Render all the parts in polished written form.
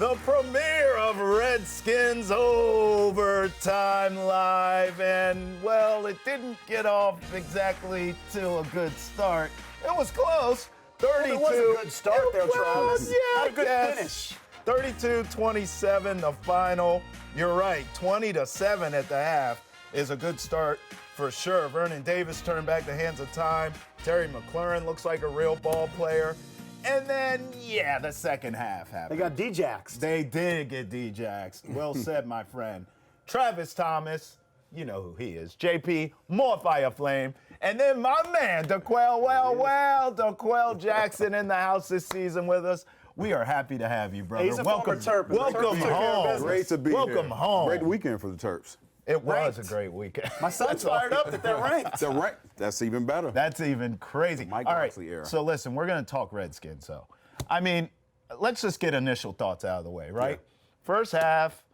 the premiere of Redskins Overtime Live. And, well, it didn't get off exactly to a good start. It was close. 32. Well, it was a good start there, Travis. Yeah, Not a good finish. 32-27 the final. You're right, 20-7 at the half is a good start for sure. Vernon Davis turned back the hands of time. Terry McLaurin looks like a real ball player. And then, yeah, the second half happened. They got D-Jaxed. They did get D-Jaxed. Well said, my friend. Travis Thomas, you know who he is. JP, more fire flame. And then my man, DeQuell, DeQuell Jackson in the house this season with us. We are happy to have you, brother. He's a former Terp. Welcome home. Great to be here. Welcome home. Great weekend for the Terps. It was a great weekend. My son's fired up that they're ranked. They're ranked. That's even better. That's even crazy. Mike All right, Locksley era. so listen, we're going to talk Redskins. So, I mean, let's just get initial thoughts out of the way, right? Yeah. First half,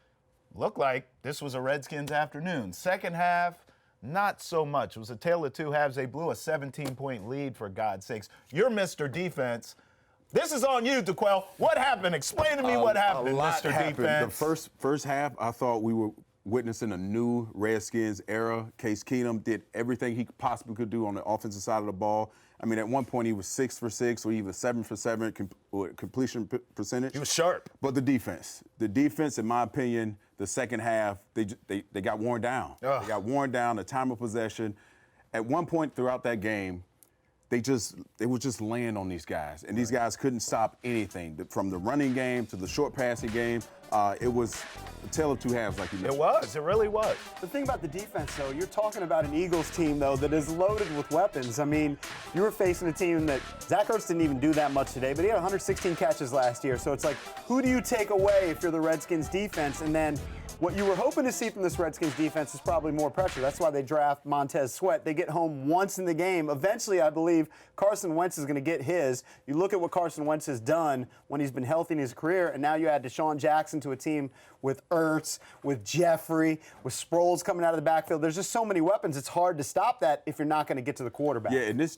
looked like this was a Redskins afternoon. Second half, not so much. It was a tale of two halves. They blew a 17-point lead, for God's sakes. You're Mr. Defense. This is on you, DeQuell. What happened? Explain to me what happened, A lot Mr. happened. Defense. The first half, I thought we were witnessing a new Redskins era. Case Keenum did everything he possibly could do on the offensive side of the ball. I mean, at one point he was 6 for 6 or even 7 for 7 completion percentage. He was sharp. But the defense, in my opinion, the second half, they got worn down. Ugh. They got worn down, the time of possession. At one point throughout that game, they were just laying on these guys, and these guys couldn't stop anything. From the running game to the short passing game, it was a tale of two halves, like you mentioned. It really was. The thing about the defense, though, you're talking about an Eagles team, though, that is loaded with weapons. I mean, you were facing a team that Zach Ertz didn't even do that much today, but he had 116 catches last year. So it's like, who do you take away if you're the Redskins defense? And then what you were hoping to see from this Redskins defense is probably more pressure. That's why they draft Montez Sweat. They get home once in the game. Eventually, I believe Carson Wentz is going to get his. You look at what Carson Wentz has done when he's been healthy in his career, and now you add Deshaun Jackson to a team with Ertz, with Jeffrey, with Sproles coming out of the backfield. There's just so many weapons. It's hard to stop that if you're not going to get to the quarterback. Yeah, and if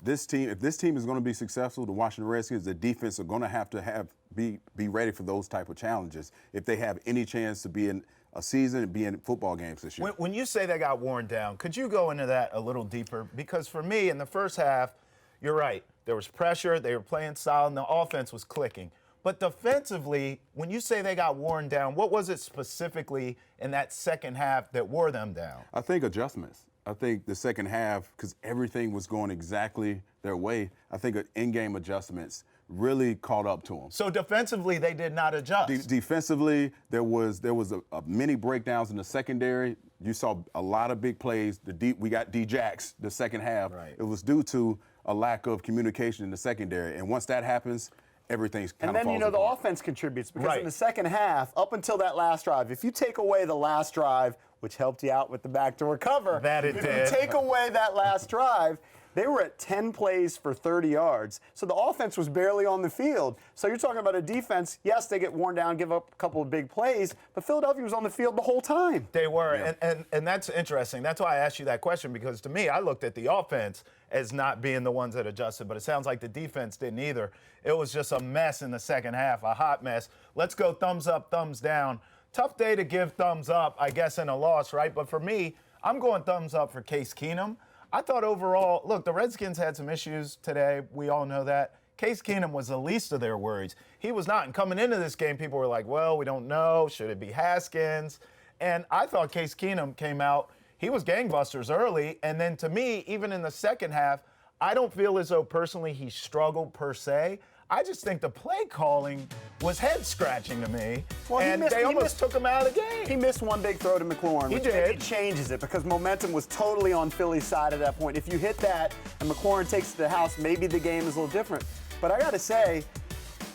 this team is going to be successful, the Washington Redskins, the defense are going to have be ready for those type of challenges if they have any chance to be in a season and be in football games this year. When you say they got worn down, could you go into that a little deeper? Because for me, in the first half, you're right. There was pressure. They were playing solid, and the offense was clicking. But defensively, when you say they got worn down, what was it specifically in that second half that wore them down? I think adjustments. I think the second half, because everything was going exactly their way, I think in-game adjustments really caught up to them. So defensively, they did not adjust. Defensively, there was a many breakdowns in the secondary. You saw a lot of big plays. We got D-Jax the second half. Right. It was due to a lack of communication in the secondary. And once that happens, everything's kind of And then, falls the apart. offense contributes because Right. in the second half, up until that last drive, if you take away the last drive, which helped you out with the backdoor cover. That it if did. you take away that last drive, they were at 10 plays for 30 yards. So the offense was barely on the field. So you're talking about a defense, yes, they get worn down, give up a couple of big plays, but Philadelphia was on the field the whole time. They were, and that's interesting. That's why I asked you that question, because to me, I looked at the offense as not being the ones that adjusted, but it sounds like the defense didn't either. It was just a mess in the second half, a hot mess. Let's go thumbs up, thumbs down. Tough day to give thumbs up, I guess, in a loss, right? But for me, I'm going thumbs up for Case Keenum. I thought overall, look, the Redskins had some issues today. We all know that. Case Keenum was the least of their worries. He was not. And coming into this game, people were like, well, we don't know. Should it be Haskins? And I thought Case Keenum came out. He was gangbusters early. And then to me, even in the second half, I don't feel as though personally he struggled per se. I just think the play calling was head-scratching to me, Well, and they almost took him out of the game. He missed one big throw to McLaurin, He which did. maybe changes it because momentum was totally on Philly's side at that point. If you hit that and McLaurin takes it to the house, maybe the game is a little different. But I got to say,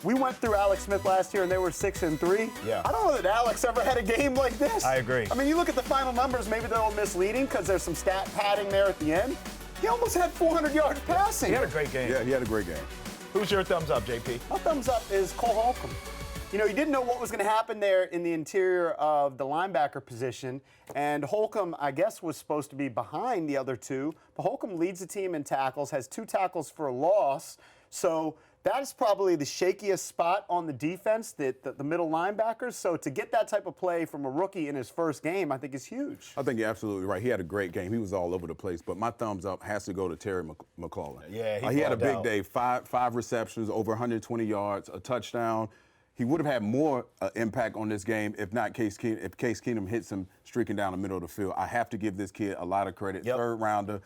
we went through Alex Smith last year, and they were 6-3. Yeah. I don't know that Alex ever had a game like this. I agree. I mean, you look at the final numbers, maybe they're a little misleading because there's some stat padding there at the end. He almost had 400 yards passing. He had a great game. Yeah, he had a great game. Who's your thumbs up, JP? My thumbs up is Cole Holcomb. You didn't know what was going to happen there in the interior of the linebacker position, and Holcomb, I guess, was supposed to be behind the other two, but Holcomb leads the team in tackles, has 2 tackles for a loss, so that is probably the shakiest spot on the defense, the middle linebackers. So to get that type of play from a rookie in his first game, I think is huge. I think you're absolutely right. He had a great game. He was all over the place. But my thumbs up has to go to Terry McLaurin. Yeah, he had a balled big out. day. Five receptions, over 120 yards, a touchdown. He would have had more impact on this game if Case Keenum hits him streaking down the middle of the field. I have to give this kid a lot of credit. Yep. Third rounder.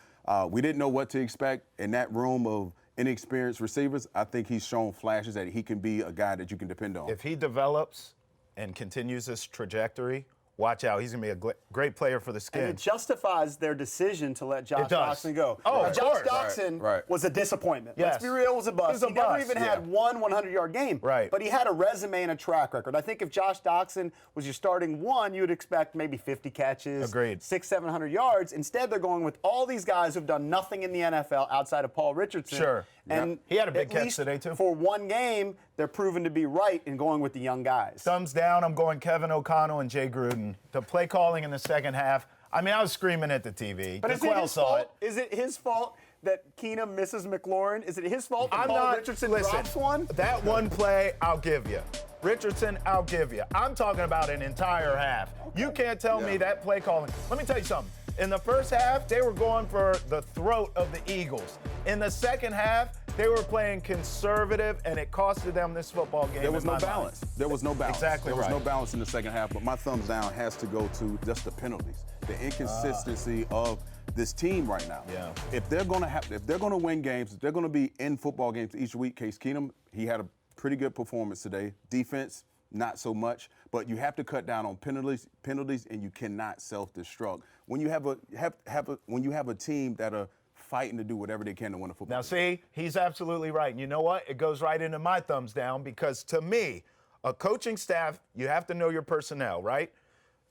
We didn't know what to expect in that room of inexperienced receivers. I think he's shown flashes that he can be a guy that you can depend on. If he develops and continues this trajectory, watch out. He's going to be a great player for the And Skins. it justifies their decision to let Josh does. Doxson go. Oh, Now, of Josh course. Doxson Right. was a disappointment. Yes. Let's be real, it was a bust. He was a He never bust, even had one 100-yard game. Right. But he had a resume and a track record. I think if Josh Doxson was your starting one, you would expect maybe 50 catches, Agreed. 600-700 yards. Instead, they're going with all these guys who've done nothing in the NFL outside of Paul Richardson. Sure. And He had a big at catch least today, too. For one game, they're proven to be right in going with the young guys. Thumbs down. I'm going Kevin O'Connell and Jay Gruden. The play calling in the second half. I mean, I was screaming at the TV. But is it DeQuell his saw fault? it. Is it his fault that Keenum misses McLaurin? Is it his fault that I'm Paul not. Richardson listen, drops one? That one play, I'll give you. Richardson, I'll give you. I'm talking about an entire half. You can't tell me that play calling. Let me tell you something. In the first half, they were going for the throat of the Eagles. In the second half, they were playing conservative, and it costed them this football game. There was in no my balance. mind. There was no balance. Exactly There was no right. balance in the second half, but my thumbs down has to go to just the penalties, the inconsistency of this team right now. Yeah. If they're gonna win games, if they're gonna be in football games each week, Case Keenum, he had a pretty good performance today. Defense, not so much, but you have to cut down on penalties, and you cannot self-destruct. When you have a team that are fighting to do whatever they can to win a football Now, game. see, he's absolutely right. And you know what? It goes right into my thumbs down because to me, a coaching staff, you have to know your personnel, right?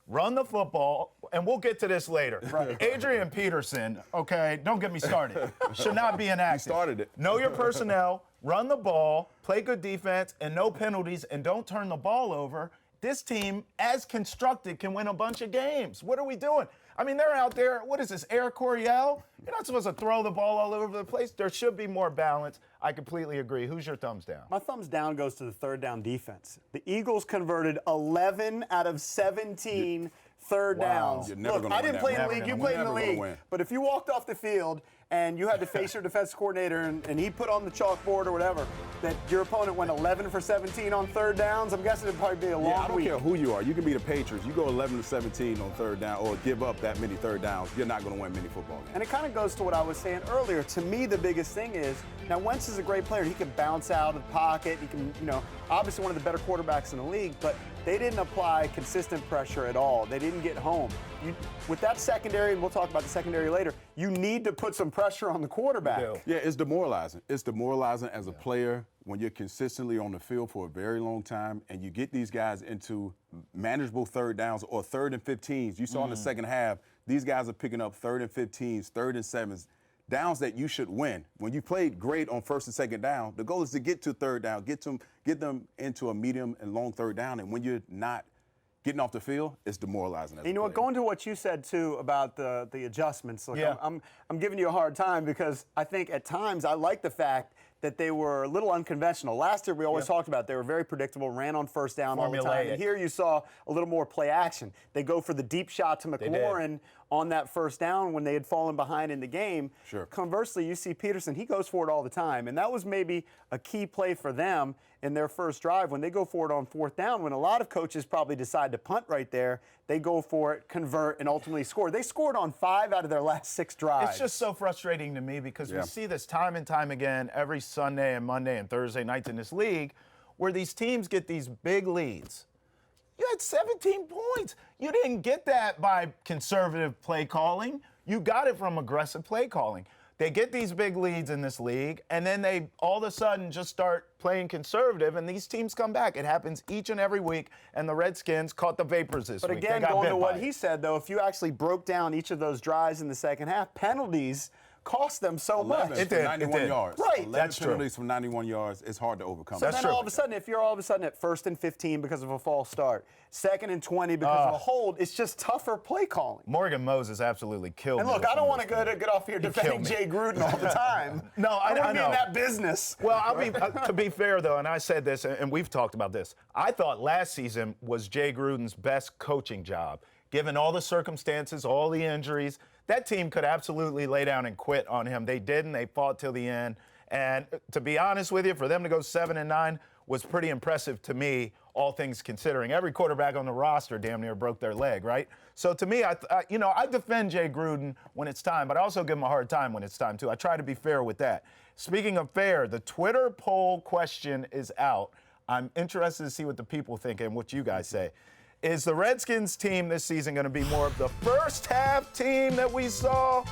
Run the football, and we'll get to this later. Right. Adrian Peterson, okay, don't get me started, should not be inactive. He started it. Know your personnel, run the ball, play good defense, and no penalties, and don't turn the ball over. This team, as constructed, can win a bunch of games. What are we doing? I mean, they're out there, what is this, Air Coryell? You're not supposed to throw the ball all over the place. There should be more balance. I completely agree. Who's your thumbs down? My thumbs down goes to the third down defense. The Eagles converted 11 out of 17 third downs. You're never Look, gonna I win didn't that. play in the Never league. You gonna played win. in the Never gonna league. win. But if you walked off the field and you had to face your defense coordinator and he put on the chalkboard or whatever, that your opponent went 11 for 17 on third downs, I'm guessing it'd probably be a long Yeah, I don't week. care who you are. You can be the Patriots. You go 11 to 17 on third down or give up that many third downs, you're not going to win many football games. And it kind of goes to what I was saying earlier. To me, the biggest thing is, now Wentz is a great player. He can bounce out of the pocket. He can, obviously one of the better quarterbacks in the league, but they didn't apply consistent pressure at all. They didn't get home. With that secondary, and we'll talk about the secondary later, you need to put some pressure on the quarterback. You do. Yeah, it's demoralizing. It's demoralizing as a player when you're consistently on the field for a very long time and you get these guys into manageable third downs or 3rd and 15s. You saw in the second half, these guys are picking up 3rd and 15s, 3rd and 7s, downs that you should win. When you played great on 1st and 2nd down, the goal is to get to 3rd down, get them into a medium and long 3rd down. And when you're not getting off the field, it's demoralizing. You know what? Going to what you said too about the adjustments. Look, Yeah. I'm giving you a hard time because I think at times I like the fact that they were a little unconventional. Last year we always talked about they were very predictable, ran on first down all the time. Formulaic. And here you saw a little more play action. They go for the deep shot to McLaurin on that first down when they had fallen behind in the game. Sure. Conversely, you see Peterson, he goes for it all the time. And that was maybe a key play for them in their first drive when they go for it on 4th down. When a lot of coaches probably decide to punt right there, they go for it, convert, and ultimately score. They scored on 5 out of their last 6 drives. It's just so frustrating to me because Yeah. we see this time and time again every Sunday and Monday and Thursday nights in this league where these teams get these big leads. You had 17 points. You didn't get that by conservative play calling. You got it from aggressive play calling. They get these big leads in this league, and then they all of a sudden just start playing conservative, and these teams come back. It happens each and every week, and the Redskins caught the vapors this But week. again, They got going bit to by what it. he said, though, if you actually broke down each of those drives in the second half, penalties cost them so much. 11 It for did, 91 it did. yards. Right. 11 That's true. penalties from 91 yards. It's hard to overcome. So That's then true. all of a sudden, if you're all of a sudden at 1st and 15 because of a false start, 2nd and 20 because of a hold, it's just tougher play calling. Morgan Moses absolutely killed And me. look, I don't want to get off here defending killed me. Jay Gruden all the time. No, I want to be know. in that business. Well, to be fair, though, and I said this, and we've talked about this, I thought last season was Jay Gruden's best coaching job. Given all the circumstances, all the injuries, that team could absolutely lay down and quit on him. They didn't. They fought till the end. And to be honest with you, for them to go 7-9 was pretty impressive to me, all things considering. Every quarterback on the roster damn near broke their leg, right? So to me, I defend Jay Gruden when it's time, but I also give him a hard time when it's time, too. I try to be fair with that. Speaking of fair, the Twitter poll question is out. I'm interested to see what the people think and what you guys say. Is the Redskins team this season going to be more of the first half team that we saw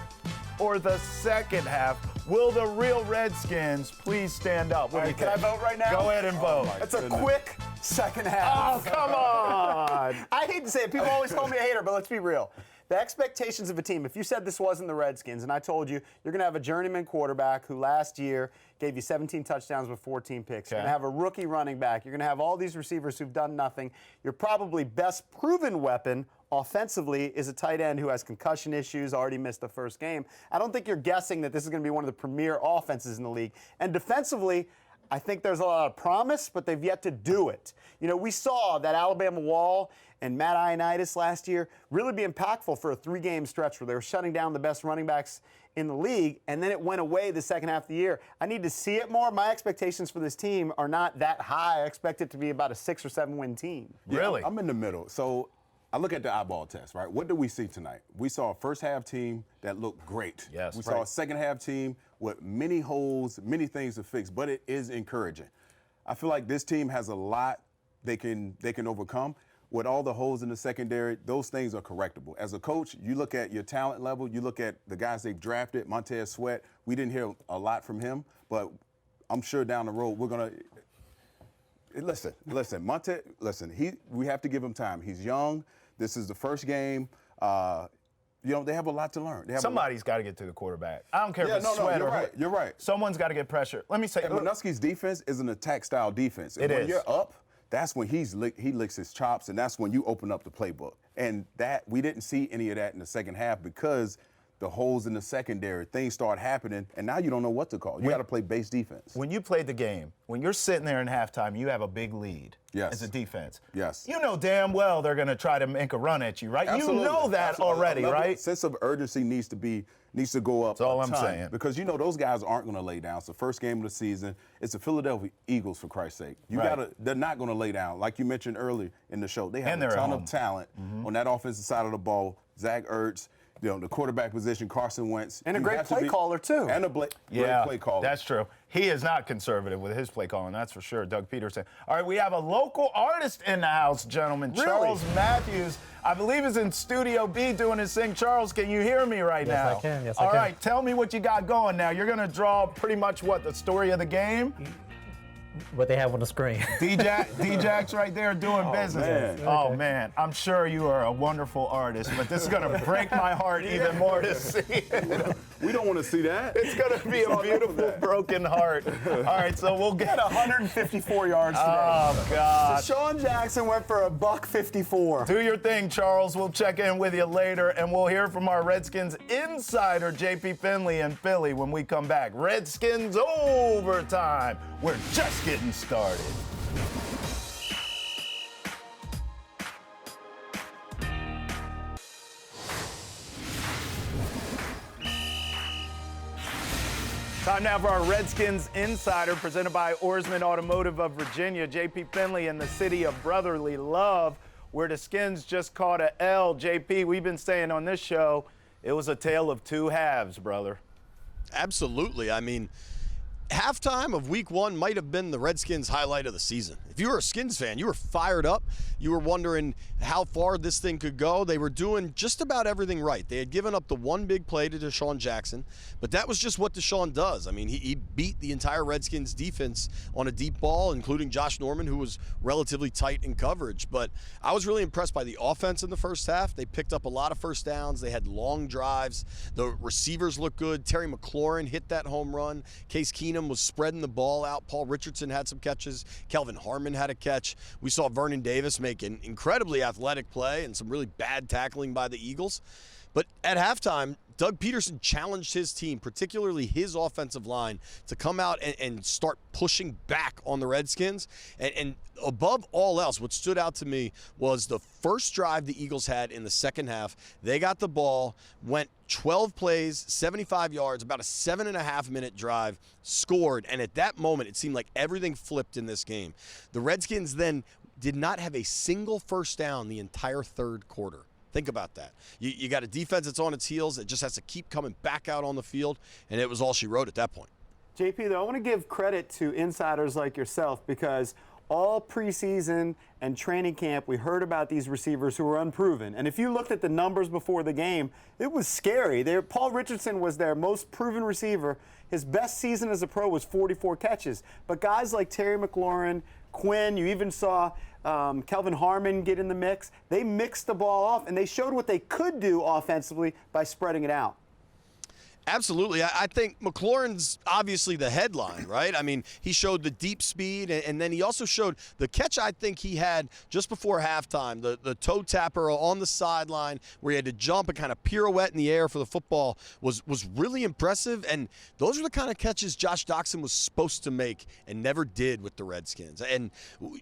or the second half? Will the real Redskins please stand up? What do you Can I think? vote right now? Go ahead and vote. It's a quick second half. Oh, come on. I hate to say it. People always call me a hater, but let's be real. The expectations of a team, if you said this wasn't the Redskins, and I told you you're going to have a journeyman quarterback who last year gave you 17 touchdowns with 14 picks. You're going to have a rookie running back. You're going to have all these receivers who've done nothing. Your probably best proven weapon offensively is a tight end who has concussion issues, already missed the first game. I don't think you're guessing that this is going to be one of the premier offenses in the league. And defensively, I think there's a lot of promise, but they've yet to do it. You know, we saw that Alabama wall and Matt Ioannidis last year really be impactful for a 3-game stretch where they were shutting down the best running backs in the league, and then it went away the second half of the year. I need to see it more. My expectations for this team are not that high. I expect it to be about a 6 or 7 win team. Really? I'm in the middle. So I look at the eyeball test, right? What did we see tonight? We saw a first half team that looked great. Yes, we saw a second half team with many holes, many things to fix, but it is encouraging. I feel like this team has a lot they can overcome. With all the holes in the secondary, those things are correctable. As a coach, you look at your talent level, you look at the guys they've drafted, Montez Sweat. We didn't hear a lot from him, but I'm sure down the road we're going to listen, Montez, we have to give him time. He's young. This is the first game. They have a lot to learn. Somebody's got to get to the quarterback. I don't care if it's you're Sweat or right. You're right. Someone's got to get pressure. Let me say, And Minusky's defense is an attack-style defense. And It when is. you're up, that's when he licks his chops, and that's when you open up the playbook. And that we didn't see any of that in the second half because the holes in the secondary, things start happening, and now you don't know what to call. You got to play base defense. when you played the game, when you're sitting there in halftime, you have a big lead Yes. as a defense. Yes. You know damn well they're going to try to make a run at you, right? Absolutely. You know that Absolutely. already, A level- right? Sense of urgency needs to go up. That's all a I'm ton, saying. Because you know those guys aren't going to lay down. It's the first game of the season. It's the Philadelphia Eagles, for Christ's sake. Right. They're not going to lay down. Like you mentioned earlier in the show, they have And a they're at ton home. of talent on that offensive side of the ball. Zach Ertz, the quarterback position, Carson Wentz. And a You great have to play caller, too. And a great play caller. That's true. He is not conservative with his play calling, that's for sure, Doug Peterson. All right, we have a local artist in the house, gentlemen. Really? Charles Matthews, I believe, is in Studio B doing his thing. Charles, can you hear me right now? Yes, I can. Yes, I All can. right, tell me what you got going now. You're going to draw pretty much what, the story of the game? What they have on the screen. D-Jack's right there doing business. man. Oh, man. I'm sure you are a wonderful artist, but this is going to break my heart even more to see. We don't want to see that. It's going to be a beautiful, broken heart. All right, so we'll He had get 154 yards today. Oh, God. Sean Jackson went for $154. Do your thing, Charles. We'll check in with you later, and we'll hear from our Redskins insider, JP Finley in Philly, when we come back. Redskins overtime. We're just getting started. Time now for our Redskins Insider, presented by Oarsman Automotive of Virginia. JP Finley in the city of brotherly love, where the Skins just caught a L. JP, we've been saying on this show, it was a tale of two halves, brother. Absolutely. I mean, halftime of week 1 might have been the Redskins' highlight of the season. If you were a Skins fan, you were fired up. You were wondering how far this thing could go. They were doing just about everything right. They had given up the one big play to Deshaun Jackson, but that was just what Deshaun does. I mean, he beat the entire Redskins defense on a deep ball, including Josh Norman, who was relatively tight in coverage. But I was really impressed by the offense in the first half. They picked up a lot of first downs. They had long drives. The receivers looked good. Terry McLaurin hit that home run. Case Keenum was spreading the ball out. Paul Richardson had some catches. Kelvin Harmon had a catch. We saw Vernon Davis make an incredibly athletic play and some really bad tackling by the Eagles. But at halftime, Doug Peterson challenged his team, particularly his offensive line, to come out and start pushing back on the Redskins. And above all else, what stood out to me was the first drive the Eagles had in the second half. They got the ball, went 12 plays, 75 yards, about a 7.5-minute drive, scored. And at that moment, it seemed like everything flipped in this game. The Redskins then did not have a single first down the entire third quarter. Think about that. You got a defense that's on its heels. It just has to keep coming back out on the field, and it was all she wrote at that point. JP, though, I want to give credit to insiders like yourself because all preseason and training camp, we heard about these receivers who were unproven. And if you looked at the numbers before the game, it was scary. Paul Richardson was their most proven receiver. His best season as a pro was 44 catches. But guys like Terry McLaurin, Quinn, you even saw Kelvin Harmon get in the mix. They mixed the ball off, and they showed what they could do offensively by spreading it out. Absolutely. I think McLaurin's obviously the headline, right? I mean, he showed the deep speed, and then he also showed the catch I think he had just before halftime, the toe tapper on the sideline where he had to jump and kind of pirouette in the air for the football was really impressive, and those are the kind of catches Josh Doxson was supposed to make and never did with the Redskins. And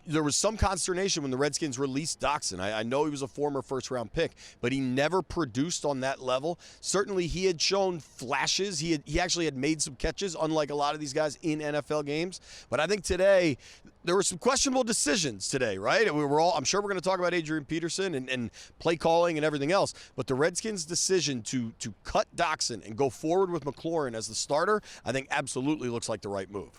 there was some consternation when the Redskins released Doxson. I know he was a former first-round pick, but he never produced on that level. Certainly he had shown flashes. He actually had made some catches, unlike a lot of these guys in NFL games. But I think today there were some questionable decisions today, right? I'm sure we're going to talk about Adrian Peterson and play calling and everything else. But the Redskins' decision to cut Doxson and go forward with McLaurin as the starter, I think absolutely looks like the right move.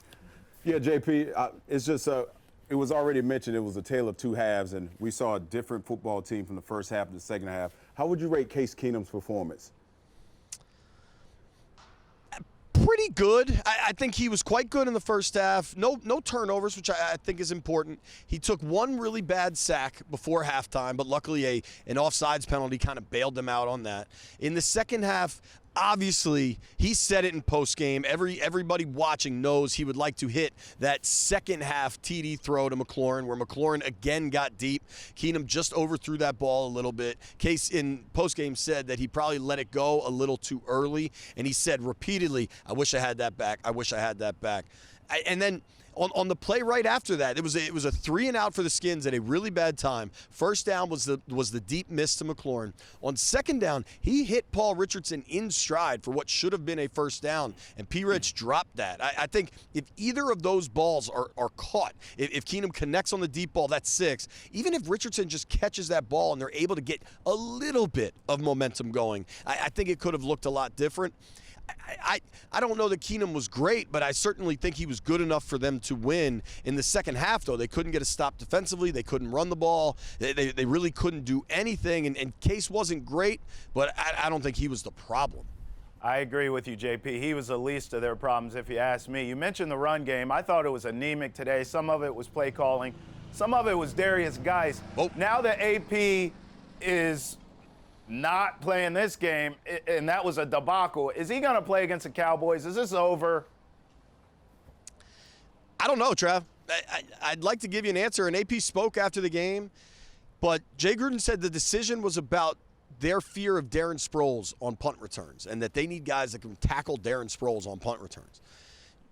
Yeah, JP, it's just it was already mentioned it was a tale of two halves, and we saw a different football team from the first half to the second half. How would you rate Case Keenum's performance? Pretty good. I think he was quite good in the first half. No turnovers, which I think is important. He took one really bad sack before halftime, but luckily an offsides penalty kind of bailed them out on that. In the second half, obviously, he said it in postgame. Everybody watching knows he would like to hit that second half TD throw to McLaurin, where McLaurin again got deep. Keenum just overthrew that ball a little bit. Case in postgame said that he probably let it go a little too early, and he said repeatedly, "I wish I had that back. I wish I had that back." And then on the play right after that, it was a 3-and-out for the Skins at a really bad time. First down was the deep miss to McLaurin. On second down, he hit Paul Richardson in stride for what should have been a first down, and P. Rich dropped that. I think if either of those balls are caught, if Keenum connects on the deep ball, that's 6. Even if Richardson just catches that ball and they're able to get a little bit of momentum going, I think it could have looked a lot different. I don't know that Keenum was great, but I certainly think he was good enough for them to win. In the second half, though, they couldn't get a stop defensively. They couldn't run the ball. They really couldn't do anything, and Case wasn't great, but I don't think he was the problem. I agree with you, JP. He was the least of their problems, if you ask me. You mentioned the run game. I thought it was anemic today. Some of it was play calling. Some of it was Darius Geis. Oh. Now that AP is not playing this game, and that was a debacle. Is he going to play against the Cowboys? Is this over? I don't know, Trav. I'd like to give you an answer, and AP spoke after the game, but Jay Gruden said the decision was about their fear of Darren Sproles on punt returns and that they need guys that can tackle Darren Sproles on punt returns.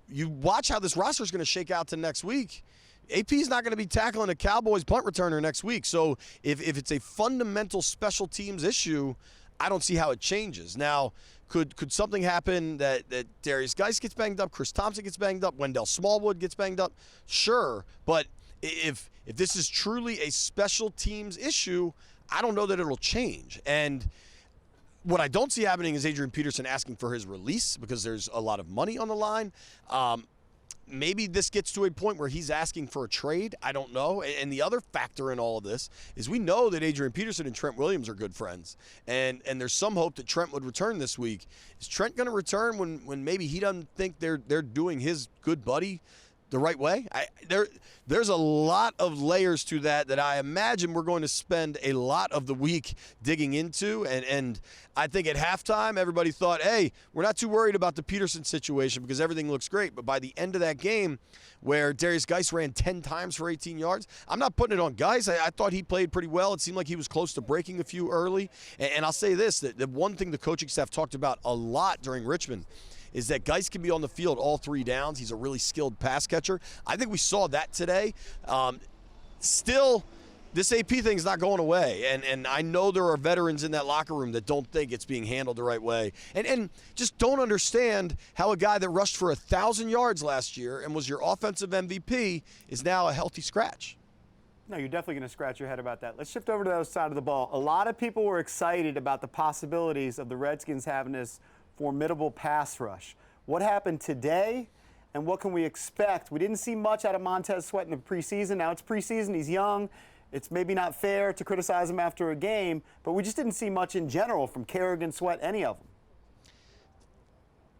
You watch how this roster is going to shake out to next week. AP's not going to be tackling a Cowboys punt returner next week. So if it's a fundamental special teams issue, I don't see how it changes. Now, could something happen that Darius Geis gets banged up, Chris Thompson gets banged up, Wendell Smallwood gets banged up? Sure. But if this is truly a special teams issue, I don't know that it'll change. And what I don't see happening is Adrian Peterson asking for his release because there's a lot of money on the line. maybe this gets to a point where he's asking for a trade. I don't know. And the other factor in all of this is we know that Adrian Peterson and Trent Williams are good friends. And there's some hope that Trent would return this week. Is Trent going to return when maybe he doesn't think they're doing his good buddy the right way? There's a lot of layers to that I imagine we're going to spend a lot of the week digging into. And I think at halftime, everybody thought, hey, we're not too worried about the Peterson situation because everything looks great. But by the end of that game, where Darius Geis ran 10 times for 18 yards, I'm not putting it on Geis. I thought he played pretty well. It seemed like he was close to breaking a few early. And I'll say this, that the one thing the coaching staff talked about a lot during Richmond is that Geis can be on the field all 3 downs. He's a really skilled pass catcher. I think we saw that today. Still, this AP thing is not going away, and I know there are veterans in that locker room that don't think it's being handled the right way and just don't understand how a guy that rushed for 1,000 yards last year and was your offensive MVP is now a healthy scratch. No, you're definitely going to scratch your head about that. Let's shift over to the other side of the ball. A lot of people were excited about the possibilities of the Redskins having this formidable pass rush. What happened today, and what can we expect? We didn't see much out of Montez Sweat in the preseason. Now it's preseason. He's young. It's maybe not fair to criticize him after a game, but we just didn't see much in general from Kerrigan, Sweat, any of them.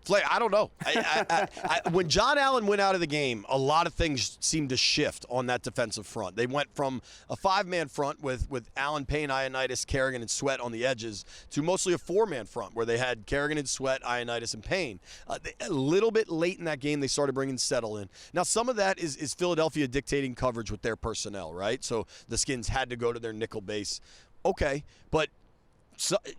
Flaim, I don't know. When John Allen went out of the game, a lot of things seemed to shift on that defensive front. They went from a 5-man front with Allen, Payne, Ioannidis, Kerrigan, and Sweat on the edges to mostly a 4-man front where they had Kerrigan and Sweat, Ioannidis, and Payne. A little bit late in that game, they started bringing Settle in. Now, some of that is Philadelphia dictating coverage with their personnel, right? So the Skins had to go to their nickel base. Okay, but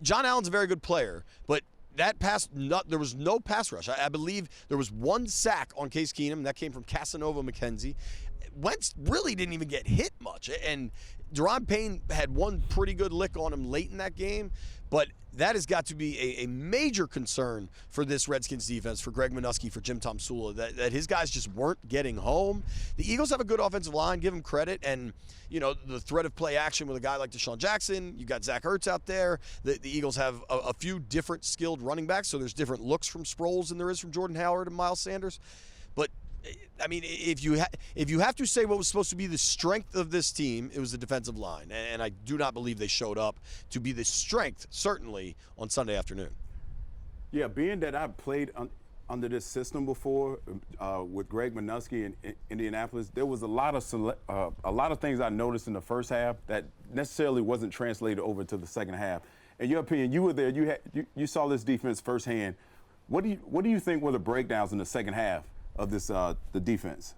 John Allen's a very good player, but there was no pass rush. I believe there was 1 sack on Case Keenum, and that came from Casanova McKenzie. Wentz really didn't even get hit much, and Deron Payne had 1 pretty good lick on him late in that game, but that has got to be a major concern for this Redskins defense, for Greg Minuski, for Jim Tomsula, that his guys just weren't getting home. The Eagles have a good offensive line, give them credit, and the threat of play action with a guy like Deshaun Jackson, you've got Zach Ertz out there. The Eagles have a few different skilled running backs, so there's different looks from Sproles than there is from Jordan Howard and Miles Sanders. But I mean, if you have to say what was supposed to be the strength of this team, it was the defensive line. And I do not believe they showed up to be the strength, certainly, on Sunday afternoon. Yeah, being that I've played under this system before with Greg Minuski in Indianapolis, there was a lot of things I noticed in the first half that necessarily wasn't translated over to the second half. In your opinion, you were there, you saw this defense firsthand. What do you think were the breakdowns in the second half of this the defense?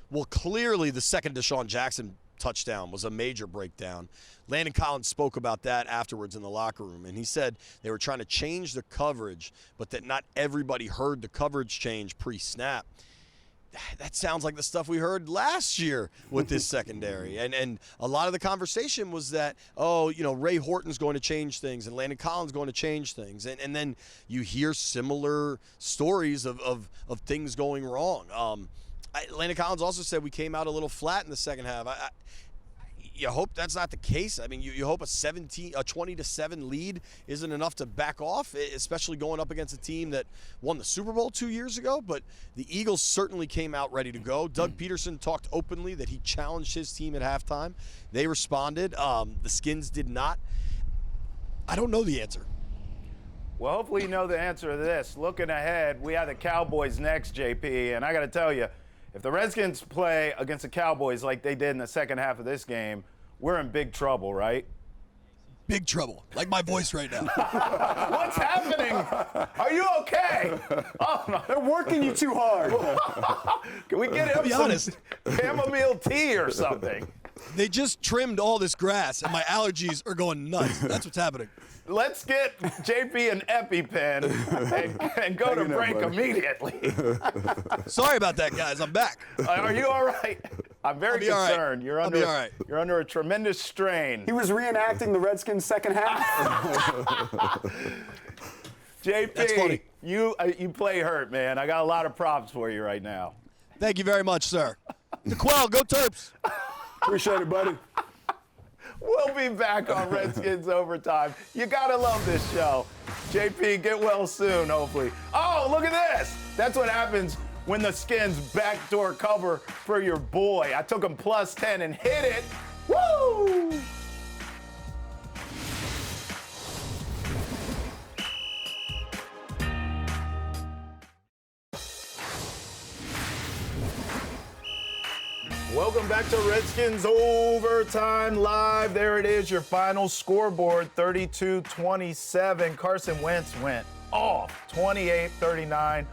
Well, clearly the second Deshaun Jackson touchdown was a major breakdown. Landon Collins spoke about that afterwards in the locker room, and he said they were trying to change the coverage, but that not everybody heard the coverage change pre-snap. That sounds like the stuff we heard last year with this secondary. And a lot of the conversation was that, Ray Horton's going to change things and Landon Collins going to change things. And then you hear similar stories of things going wrong. Landon Collins also said we came out a little flat in the second half. You hope that's not the case. I mean, you hope a 20-7 lead isn't enough to back off, especially going up against a team that won the Super Bowl 2 years ago. But the Eagles certainly came out ready to go. Doug Peterson talked openly that he challenged his team at halftime. They responded. The Skins did not. I don't know the answer. Well, hopefully you know the answer to this. Looking ahead, we have the Cowboys next, JP, and I got to tell you, if the Redskins play against the Cowboys like they did in the second half of this game, we're in big trouble, right? Big trouble. Like my voice right now. What's happening? Are you okay? Oh, no. They're working you too hard. Can we get him some chamomile tea or something? They just trimmed all this grass, and my allergies are going nuts. That's what's happening. Let's get JP an EpiPen and go to break immediately. Sorry about that, guys. I'm back. Are you all right? I'm very concerned. Right. You're under a tremendous strain. He was reenacting the Redskins' second half. JP, that's funny. You play hurt, man. I got a lot of props for you right now. Thank you very much, sir. DeQuell, go Terps. Appreciate it, buddy. We'll be back on Redskins Overtime. You gotta love this show. JP, get well soon, hopefully. Oh, look at this. That's what happens when the Skins backdoor cover for your boy. I took him plus 10 and hit it. Woo! Welcome back to Redskins Overtime Live. There it is, your final scoreboard, 32-27. Carson Wentz went off, 28-39,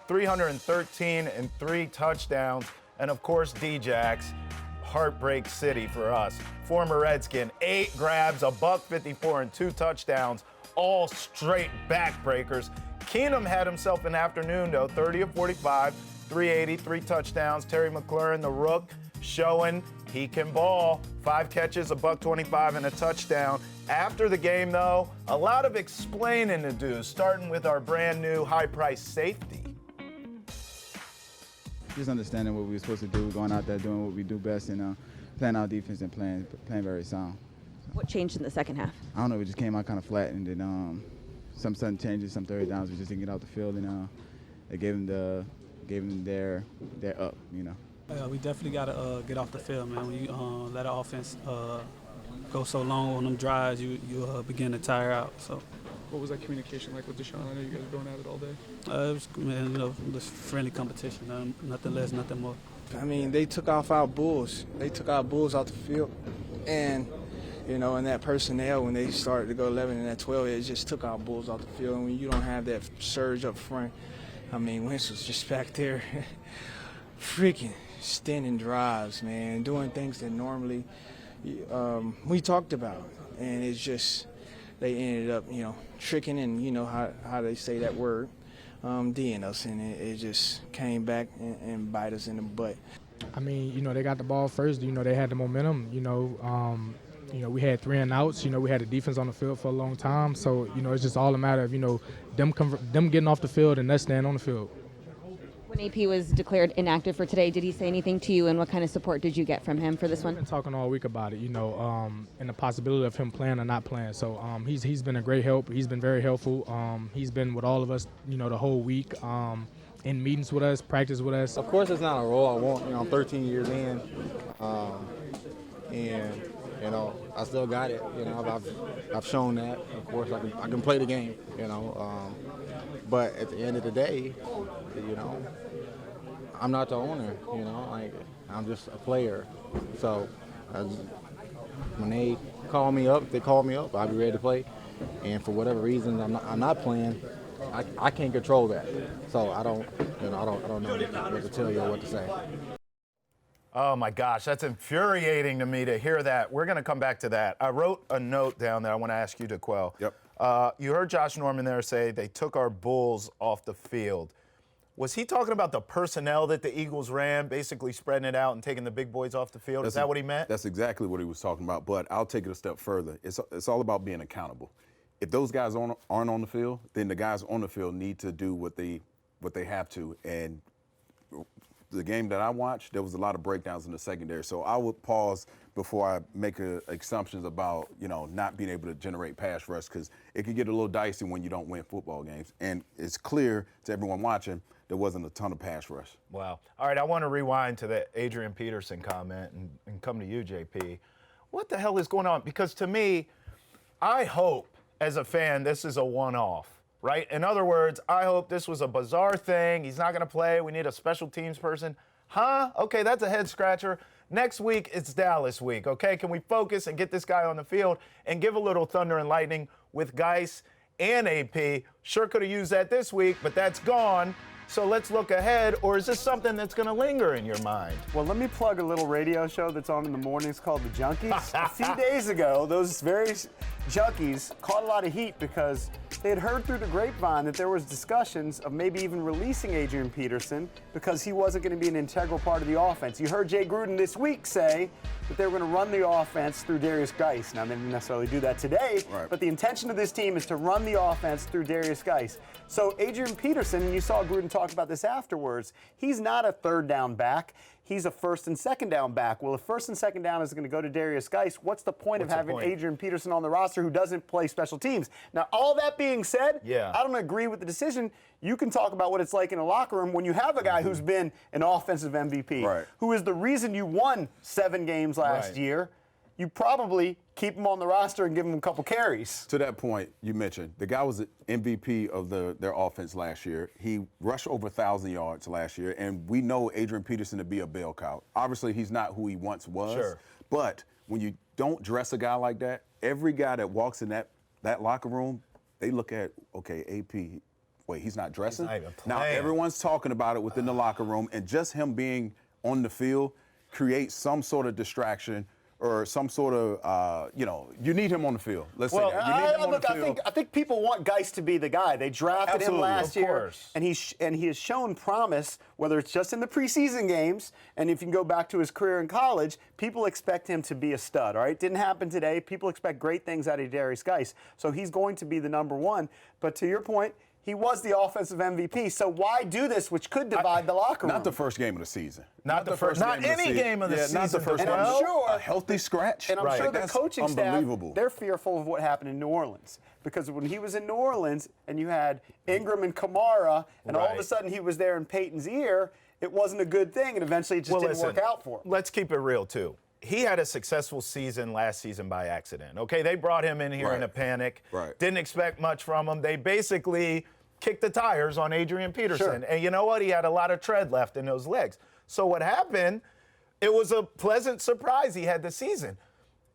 313 and 3 touchdowns. And of course, D-Jax, heartbreak city for us. Former Redskin, 8 grabs, $154 and 2 touchdowns, all straight backbreakers. Keenum had himself an afternoon, though, 30 of 45, 380, 3 touchdowns. Terry McLaurin, the rook, showing he can ball. 5 catches, $125 and a touchdown. After the game, though, a lot of explaining to do, starting with our brand new high-priced safety. Just understanding what we were supposed to do, going out there doing what we do best, and playing our defense and playing very sound. What changed in the second half? I don't know, we just came out kind of flat, and then some sudden changes, some third downs, we just didn't get out the field, and it gave them their up, you know. We definitely got to get off the field, man. When you let our offense go so long on them drives, you begin to tire out. So, what was that communication like with Deshaun? I know you guys were going at it all day. It was, man, you know, just friendly competition, nothing less, nothing more. I mean, they took off our bulls. They took our bulls out the field, and you know, and that personnel when they started to go 11 and that 12, it just took our bulls out the field. And when you don't have that surge up front, I mean, Wentz was just back there, freaking extending drives, man, doing things that normally we talked about, and it's just they ended up, you know, tricking and you know how they say that word, D'ing us, and it just came back and bite us in the butt. I mean, you know, they got the ball first. You know, they had the momentum. You know, we had 3 and outs. You know, we had the defense on the field for a long time. So, you know, it's just all a matter of, you know, them getting off the field and us staying on the field. When AP was declared inactive for today, did he say anything to you, and what kind of support did you get from him for this one? We've been talking all week about it, you know, and the possibility of him playing or not playing. So he's been a great help. He's been very helpful. He's been with all of us, you know, the whole week, in meetings with us, practice with us. Of course, it's not a role I want. You know, I'm 13 years in, and you know, I still got it. You know, I've shown that. Of course, I can play the game. You know, but at the end of the day, you know, I'm not the owner, you know, like I'm just a player. So when they call me up, I'll be ready to play. And for whatever reason, I'm not playing. I can't control that. So I don't know what to tell you or what to say. Oh my gosh, that's infuriating to me to hear that. We're going to come back to that. I wrote a note down that I want to ask you to quell. Yep. You heard Josh Norman there say they took our Bulls off the field. Was he talking about the personnel that the Eagles ran, basically spreading it out and taking the big boys off the field? Is that what he meant? That's exactly what he was talking about, but I'll take it a step further. It's all about being accountable. If those guys aren't on the field, then the guys on the field need to do what they have to. And the game that I watched, there was a lot of breakdowns in the secondary. So I would pause before I make assumptions about, you know, not being able to generate pass rush, because it can get a little dicey when you don't win football games. And it's clear to everyone watching there wasn't a ton of pass rush. Wow. All right, I want to rewind to the Adrian Peterson comment and come to you, JP. What the hell is going on? Because to me, I hope as a fan this is a one-off, right? In other words, I hope this was a bizarre thing. He's not going to play. We need a special teams person. Huh? Okay, that's a head scratcher. Next week, it's Dallas week, okay? Can we focus and get this guy on the field and give a little thunder and lightning with Geis and AP? Sure could have used that this week, but that's gone. So let's look ahead, or is this something that's going to linger in your mind? Well, let me plug a little radio show that's on in the mornings called The Junkies. A few days ago, those very junkies caught a lot of heat because they had heard through the grapevine that there was discussions of maybe even releasing Adrian Peterson because he wasn't going to be an integral part of the offense. You heard Jay Gruden this week say that they were going to run the offense through Darius Geis. Now, they didn't necessarily do that today, right, but the intention of this team is to run the offense through Darius Geis. So Adrian Peterson, and you saw Gruden talk about this afterwards, he's not a third down back. he's a first and second down back. Well, if first and second down is going to go to Darius Geis, what's the point of having Adrian Peterson on the roster who doesn't play special teams? Now, all that being said, I don't agree with the decision. You can talk about what it's like in a locker room when you have a guy who's been an offensive MVP, who is the reason you won 7 games last year. You probably keep him on the roster and give him a couple carries. To that point you mentioned, the guy was the MVP of their offense last year. He rushed over 1,000 yards last year, and we know Adrian Peterson to be a bell cow. Obviously, he's not who he once was. But when you don't dress a guy like that, every guy that walks in that locker room, they look at, okay, AP, wait, he's not dressing? He's not even now, playing. everyone's talking about it within the locker room, and just him being on the field creates some sort of distraction or some sort of, you need him on the field. Let's say that. You need him on the field. I think people want Geis to be the guy. They drafted him last year, and he has shown promise, whether it's just in the preseason games, and if you can go back to his career in college, people expect him to be a stud, all right? Didn't happen today. People expect great things out of Darius Geis, so he's going to be the number one. But to your point, he was the offensive MVP, so why do this, which could divide the locker room? Not the first game of the season. Not any game of the season. Not the first game. I'm sure a healthy scratch. And I'm sure the That's coaching unbelievable. staff, they're fearful of what happened in New Orleans. Because when he was in New Orleans and you had Ingram and Kamara, and all of a sudden he was there in Peyton's ear, it wasn't a good thing, and eventually it just didn't work out for him. Let's keep it real, too. He had a successful season last season by accident. Okay, they brought him in here in a panic. Didn't expect much from him. They basically kicked the tires on Adrian Peterson. And you know what? He had a lot of tread left in those legs. So what happened, it was a pleasant surprise he had the season.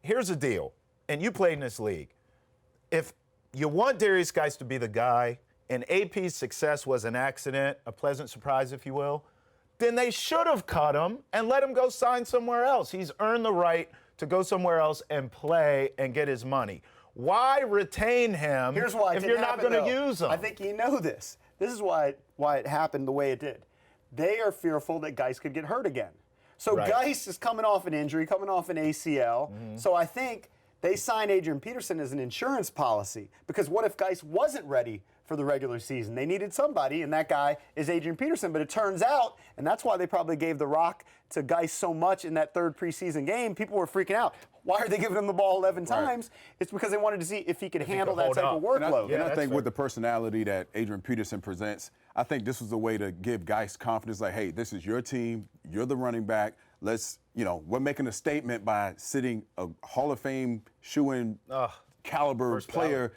Here's the deal, and you played in this league. If you want Darius Geis to be the guy, and AP's success was an accident, a pleasant surprise, if you will, then they should have cut him and let him go sign somewhere else. He's earned the right to go somewhere else and play and get his money. Why retain him if you're not going to use him? I think you know this. This is why it happened the way it did. They are fearful that Geis could get hurt again. So Geis is coming off an injury, coming off an ACL. So I think they signed Adrian Peterson as an insurance policy, because what if Geis wasn't ready for the regular season? They needed somebody, and that guy is Adrian Peterson. But it turns out, and that's why they probably gave the rock to Geis so much in that third preseason game, people were freaking out. Why are they giving him the ball 11 times? It's because they wanted to see if he could handle that type of workload. And I think with the personality that Adrian Peterson presents, I think this was a way to give Geis confidence, like, hey, this is your team, you're the running back. Let's, we're making a statement by sitting a Hall of Fame shoe-in caliber player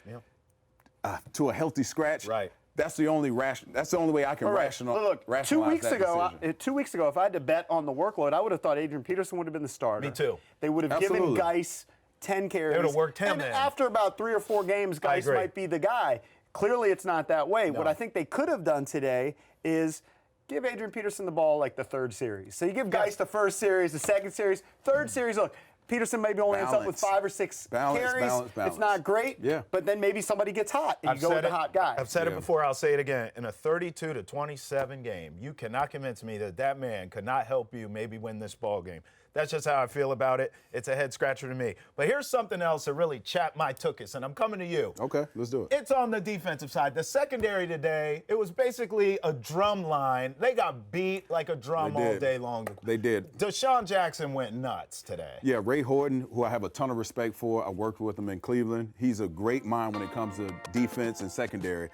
to a healthy scratch. That's the only That's the only way I can rationalize. Look, 2 weeks ago, if I had to bet on the workload, I would have thought Adrian Peterson would have been the starter. Me too. They would have given Geis 10 carries. They would have worked him and in. after about 3 or 4 games, Geis might be the guy. Clearly, it's not that way. No. What I think they could have done today is give Adrian Peterson the ball like the third series. So you give Geis the first series, the second series, third series. Look, Peterson maybe only ends up with 5 or 6 carries. Balance. It's not great, but then maybe somebody gets hot and you go with the hot guy. I've said it before, I'll say it again. In a 32-27 game, you cannot convince me that man could not help you maybe win this ball game. That's just how I feel about it. It's a head scratcher to me. But here's something else that really chapped my tuchus, and I'm coming to you. Okay, let's do it. It's on the defensive side. The secondary today, it was basically a drum line. They got beat like a drum all day long. They did. Deshaun Jackson went nuts today. Yeah, Ray Horton, who I have a ton of respect for. I worked with him in Cleveland. He's a great mind when it comes to defense and secondary.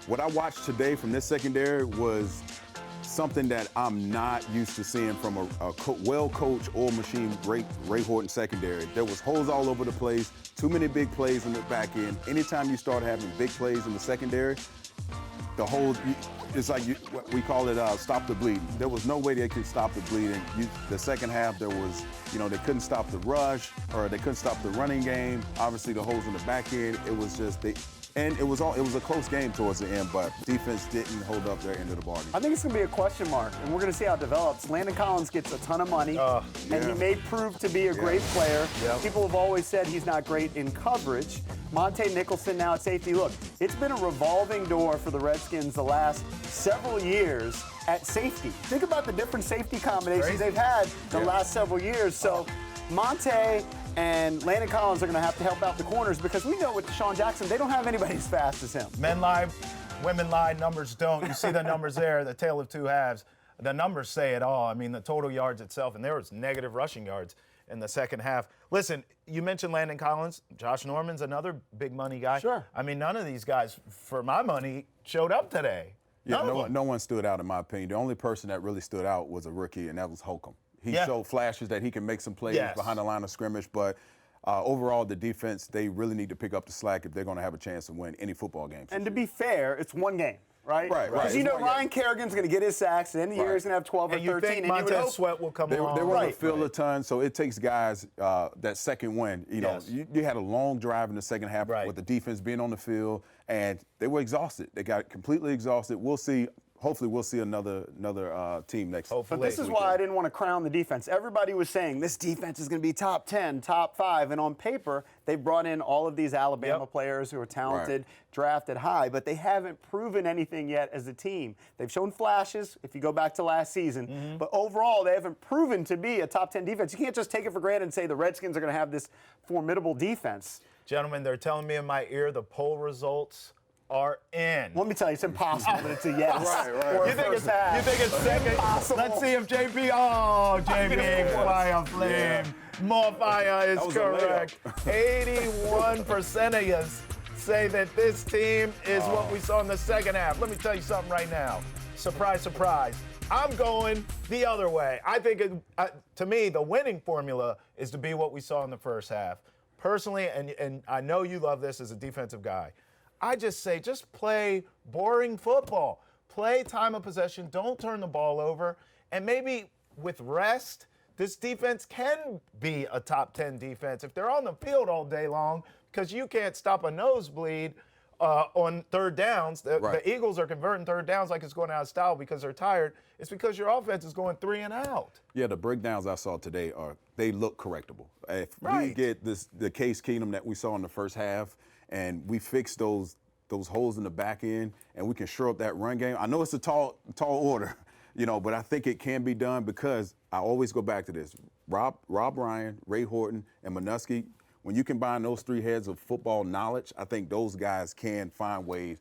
What I watched today from this secondary was something that I'm not used to seeing from a well-coached oil machine Ray Horton secondary. There was holes all over the place, too many big plays in the back end. Anytime you start having big plays in the secondary, the whole, it's like we call it stop the bleeding. There was no way they could stop the bleeding. The second half, there was, they couldn't stop the rush, or they couldn't stop the running game. Obviously, the holes in the back end, it was just, and it was a close game towards the end, but defense didn't hold up their end of the bargain. I think it's going to be a question mark, and we're going to see how it develops. Landon Collins gets a ton of money, and he may prove to be a great player. People have always said he's not great in coverage. Monte Nicholson now at safety. Look, it's been a revolving door for the Redskins the last several years at safety. Think about the different safety combinations they've had the last several years. So Monte and Landon Collins are going to have to help out the corners, because we know with Deshaun Jackson, they don't have anybody as fast as him. Men lie, women lie, numbers don't. You see the numbers there, the tale of two halves. the numbers say it all. I mean, the total yards itself, and there was negative rushing yards in the second half. Listen, you mentioned Landon Collins. Josh Norman's another big money guy. Sure. I mean, none of these guys, for my money, showed up today. Yeah, no one stood out in my opinion. The only person that really stood out was a rookie, and that was Holcomb. He showed flashes that he can make some plays behind the line of scrimmage, but overall, the defense, they really need to pick up the slack if they're going to have a chance to win any football game. And to be fair, it's one game. Right? Right. Because you know Ryan Kerrigan's going to get his sacks, and the year he's going to have 12 or 13. You think Montez Sweat will come along. They were going to fill a ton, so it takes guys that second win. You know, you had a long drive in the second half with the defense being on the field, and they were exhausted. They got completely exhausted. We'll see. Hopefully, we'll see another team next. But this is why I didn't want to crown the defense. Everybody was saying this defense is going to be top 10, top 5, and on paper, they brought in all of these Alabama players who are talented, drafted high, but they haven't proven anything yet as a team. They've shown flashes if you go back to last season, but overall, they haven't proven to be a top 10 defense. You can't just take it for granted and say the Redskins are going to have this formidable defense. Gentlemen, they're telling me in my ear the poll results are in. Let me tell you, it's impossible that it's a yes. You think it's second? Impossible. Let's see if JP. Oh, JP, fire, Flaim. More fire is correct. 81% of us say that this team is what we saw in the second half. Let me tell you something right now. Surprise, surprise. I'm going the other way. I think, to me, the winning formula is to be what we saw in the first half. Personally, and I know you love this as a defensive guy, I just say just play boring football. Play time of possession. Don't turn the ball over. And maybe with rest, this defense can be a top 10 defense. If they're on the field all day long, because you can't stop a nosebleed on third downs. The Eagles are converting third downs like it's going out of style because they're tired. It's because your offense is going 3 and out. Yeah, the breakdowns I saw today they look correctable. If we get the Case Keenum that we saw in the first half, and we fix those holes in the back end, and we can shore up that run game. I know it's a tall order, but I think it can be done because I always go back to this. Rob Ryan, Ray Horton, and Minuski, when you combine those 3 heads of football knowledge, I think those guys can find ways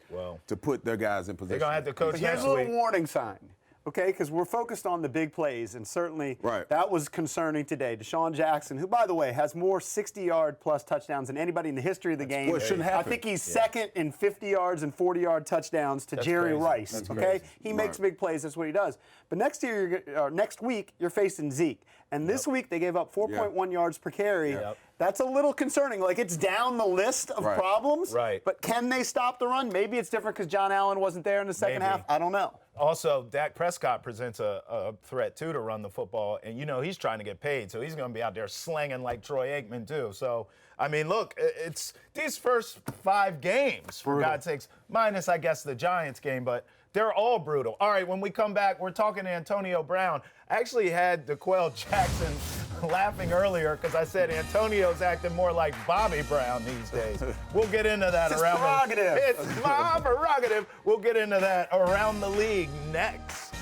to put their guys in position. They're going to have to coach Here's a little warning sign. Okay, because we're focused on the big plays, and certainly that was concerning today. Deshaun Jackson, who, by the way, has more 60-yard plus touchdowns than anybody in the history of the game. Well, it shouldn't happen. I think he's second in 50 yards and 40-yard touchdowns to Jerry Rice. Okay, he makes big plays. That's what he does. But next week, you're facing Zeke, and this week they gave up 4.1 yards per carry. That's a little concerning. Like, it's down the list of problems. But can they stop the run? Maybe it's different because John Allen wasn't there in the second half. I don't know. Also, Dak Prescott presents a threat, too, to run the football. And, he's trying to get paid, so he's going to be out there slanging like Troy Aikman, too. So, I mean, look, it's these first 5 games, for God's sakes, minus, I guess, the Giants game, but they're all brutal. All right, when we come back, we're talking to Antonio Brown. I actually had DeQuell Jackson laughing earlier because I said Antonio's acting more like Bobby Brown these days. We'll get into that it's around prerogative. It's my prerogative. We'll get into that around the league next.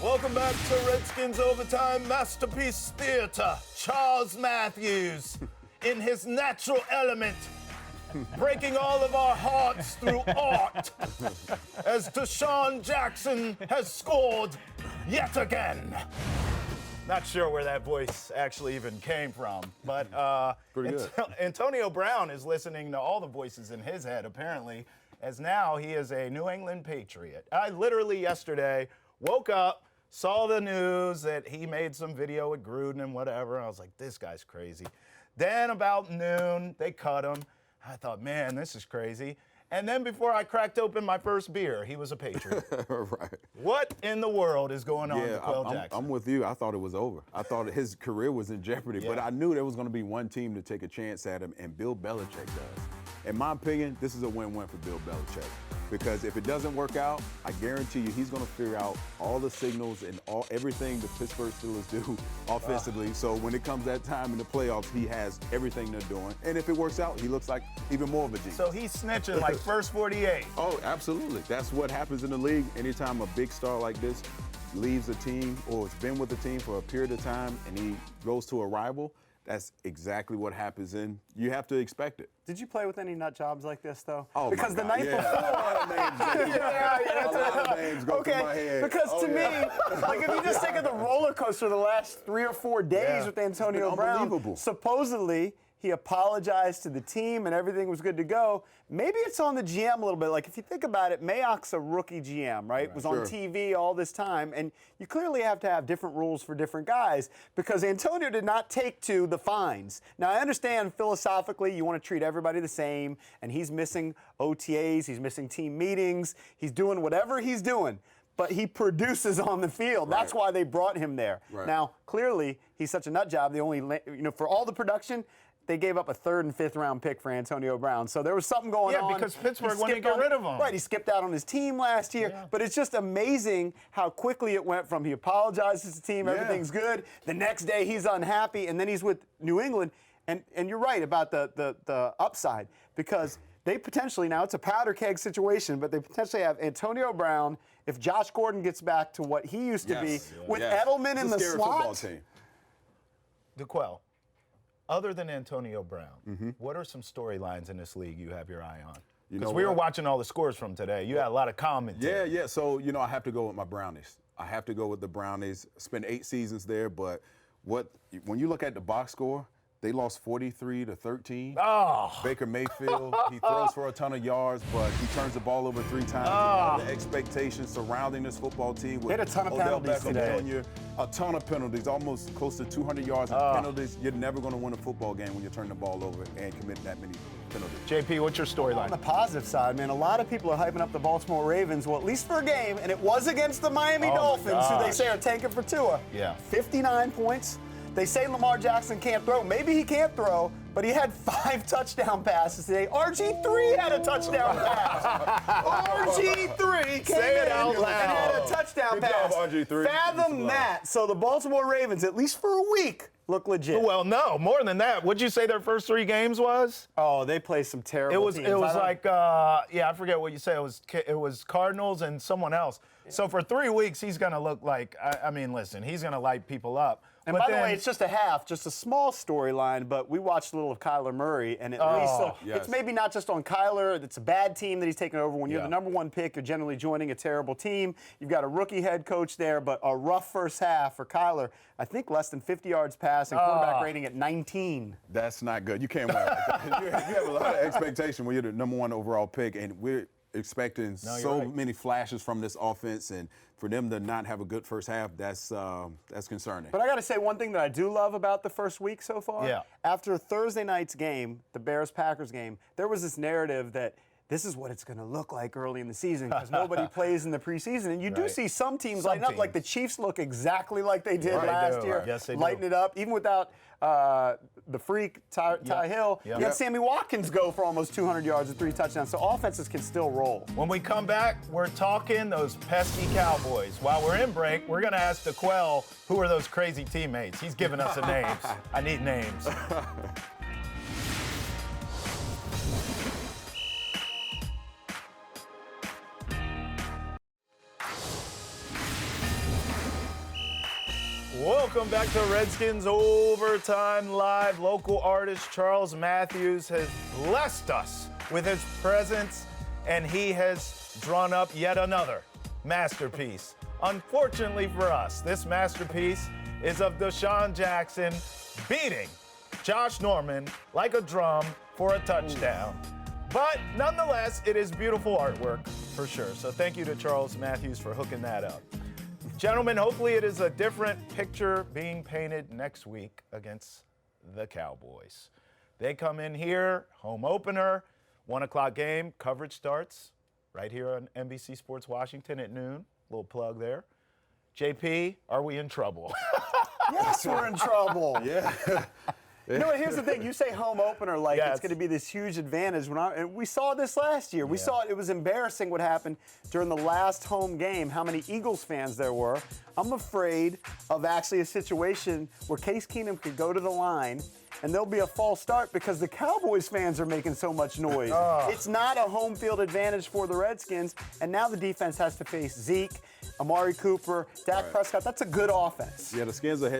Welcome back to Redskins Overtime Masterpiece Theater. Charles Matthews, in his natural element, breaking all of our hearts through art, as Deshaun Jackson has scored yet again. Not sure where that voice actually even came from, but Antonio Brown is listening to all the voices in his head, apparently, as now he is a New England Patriot. I literally yesterday woke up, saw the news that he made some video with Gruden and whatever. I was like, this guy's crazy. Then about noon, they cut him. I thought, man, this is crazy. And then before I cracked open my first beer, he was a Patriot. What in the world is going on with DeQuell Jackson? I'm with you. I thought it was over. I thought his career was in jeopardy, but I knew there was going to be one team to take a chance at him, and Bill Belichick does. In my opinion, this is a win-win for Bill Belichick. Because if it doesn't work out, I guarantee you he's going to figure out all the signals and everything the Pittsburgh Steelers do offensively. So when it comes that time in the playoffs, he has everything they're doing. And if it works out, he looks like even more of a genius. So he's snitching like first 48. Oh, absolutely. That's what happens in the league. Anytime a big star like this leaves a team or has been with the team for a period of time and he goes to a rival, that's exactly what happens, and you have to expect it. Did you play with any nut jobs like this, though? Oh, because the my God, night yeah. before. A lot of names go through my head. A lot of names go through my head. Because to me, like if you just think of the roller coaster the last 3 or 4 days with Antonio Brown, supposedly he apologized to the team and everything was good to go. Maybe it's on the GM a little bit. Like if you think about it, Mayock's a rookie GM, right? Was on TV all this time, and you clearly have to have different rules for different guys because Antonio did not take to the fines. Now I understand philosophically you want to treat everybody the same, and he's missing OTAs, he's missing team meetings, he's doing whatever he's doing. But he produces on the field. That's why they brought him there. Now, clearly, he's such a nut job. They only, for all the production, they gave up a 3rd and 5th round pick for Antonio Brown. So there was something going on. Yeah, because Pittsburgh wanted to get rid of him. Right, he skipped out on his team last year. Yeah. But it's just amazing how quickly it went from he apologizes to the team, everything's good. The next day he's unhappy, and then he's with New England. And you're right about the upside because they potentially, now it's a powder keg situation, but they potentially have Antonio Brown, if Josh Gordon gets back to what he used to be, with Edelman in the slot. DeQuell. Other than Antonio Brown, what are some storylines in this league you have your eye on? Because we were watching all the scores from today. You had a lot of commentary. Yeah. So, I have to go with my Brownies. I have to go with the Brownies. Spent 8 seasons there, but when you look at the box score, they lost 43-13. Oh. Baker Mayfield, he throws for a ton of yards, but he turns the ball over 3 times. The expectations surrounding this football team with they had a ton of penalties today. Jr., a ton of penalties, almost close to 200 yards of penalties. You're never going to win a football game when you turn the ball over and commit that many penalties. JP, what's your storyline? On the positive side, man, a lot of people are hyping up the Baltimore Ravens, well, at least for a game, and it was against the Miami Dolphins, who they say are tanking for Tua. 59 points. They say Lamar Jackson can't throw. Maybe he can't throw, but he had 5 touchdown passes today. RG3 had a touchdown pass. RG3 came Say it in out loud. and had a touchdown pass. Job, RG3. Fathom that. So the Baltimore Ravens, at least for a week, look legit. Well, no, more than that. What'd you say their first 3 games was? Oh, they play some terrible teams. It was like, I forget what you said. It was Cardinals and someone else. So for 3 weeks, he's going to look like, I mean, listen, he's going to light people up. And by the way, it's just a half, just a small storyline, but we watched a little of Kyler Murray, and at least it's maybe not just on Kyler. It's a bad team that he's taken over. When you're the #1 pick, you're generally joining a terrible team. You've got a rookie head coach there, but a rough first half for Kyler. I think less than 50 yards passing, quarterback rating at 19. That's not good. You can't win like that. You have a lot of expectation when you're the #1 overall pick, and we're expecting many flashes from this offense, and for them to not have a good first half, that's concerning. But I got to say one thing that I do love about the first week so far. Yeah. After Thursday night's game, the Bears-Packers game, there was this narrative that this is what it's going to look like early in the season because nobody plays in the preseason. And you do see some teams lighten up. Like the Chiefs look exactly like they did last year. Yes, they lighten it up, even without the freak, Ty Hill. You had Sammy Watkins go for almost 200 yards and 3 touchdowns. So offenses can still roll. When we come back, we're talking those pesky Cowboys. While we're in break, we're going to ask DeQuell, who are those crazy teammates? He's giving us the names. I need names. Welcome back to Redskins Overtime Live. Local artist Charles Matthews has blessed us with his presence, and he has drawn up yet another masterpiece. Unfortunately for us, this masterpiece is of Deshaun Jackson beating Josh Norman like a drum for a touchdown. But nonetheless, it is beautiful artwork for sure. So thank you to Charles Matthews for hooking that up. Gentlemen, hopefully it is a different picture being painted next week against the Cowboys. They come in here, home opener, 1 o'clock game. Coverage starts right here on NBC Sports Washington at noon. Little plug there. JP, are we in trouble? Yes, we're in trouble. Yeah. You know what, here's the thing. You say home opener like it's going to be this huge advantage. And we saw this last year. We saw it was embarrassing what happened during the last home game, how many Eagles fans there were. I'm afraid of actually a situation where Case Keenum could go to the line and there'll be a false start because the Cowboys fans are making so much noise. It's not a home field advantage for the Redskins, and now the defense has to face Zeke, Amari Cooper, Dak Prescott. That's a good offense. Yeah, the Skins are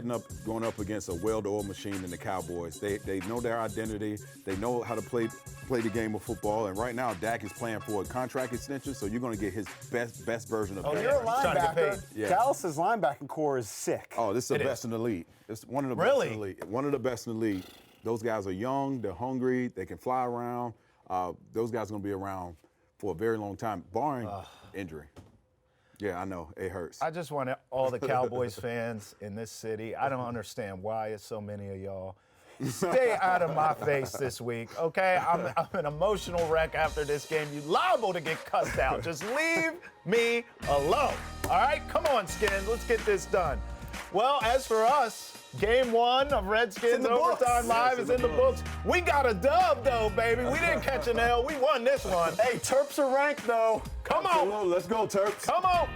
going up against a well-oiled machine in the Cowboys. They know their identity. They know how to play the game of football. And right now, Dak is playing for a contract extension, so you're going to get his best version of Dak. You're a linebacker. Yeah. Dallas's linebacking core is sick. Oh, this is the best in the league. It's one of the best in the league. One of the best in the league. Those guys are young. They're hungry. They can fly around. Those guys are going to be around for a very long time, barring injury. Yeah, I know. It hurts. I just want all the Cowboys fans in this city. I don't understand why it's so many of y'all. Stay out of my face this week, okay? I'm an emotional wreck after this game. You liable to get cussed out. Just leave me alone, all right? Come on, Skins. Let's get this done. Well, as for us, Game 1 of Redskins Overtime Live is in the books. We got a dub, though, baby. We didn't catch an L. We won this one. Hey, Terps are ranked, though. Come on. Let's go, Terps. Come on.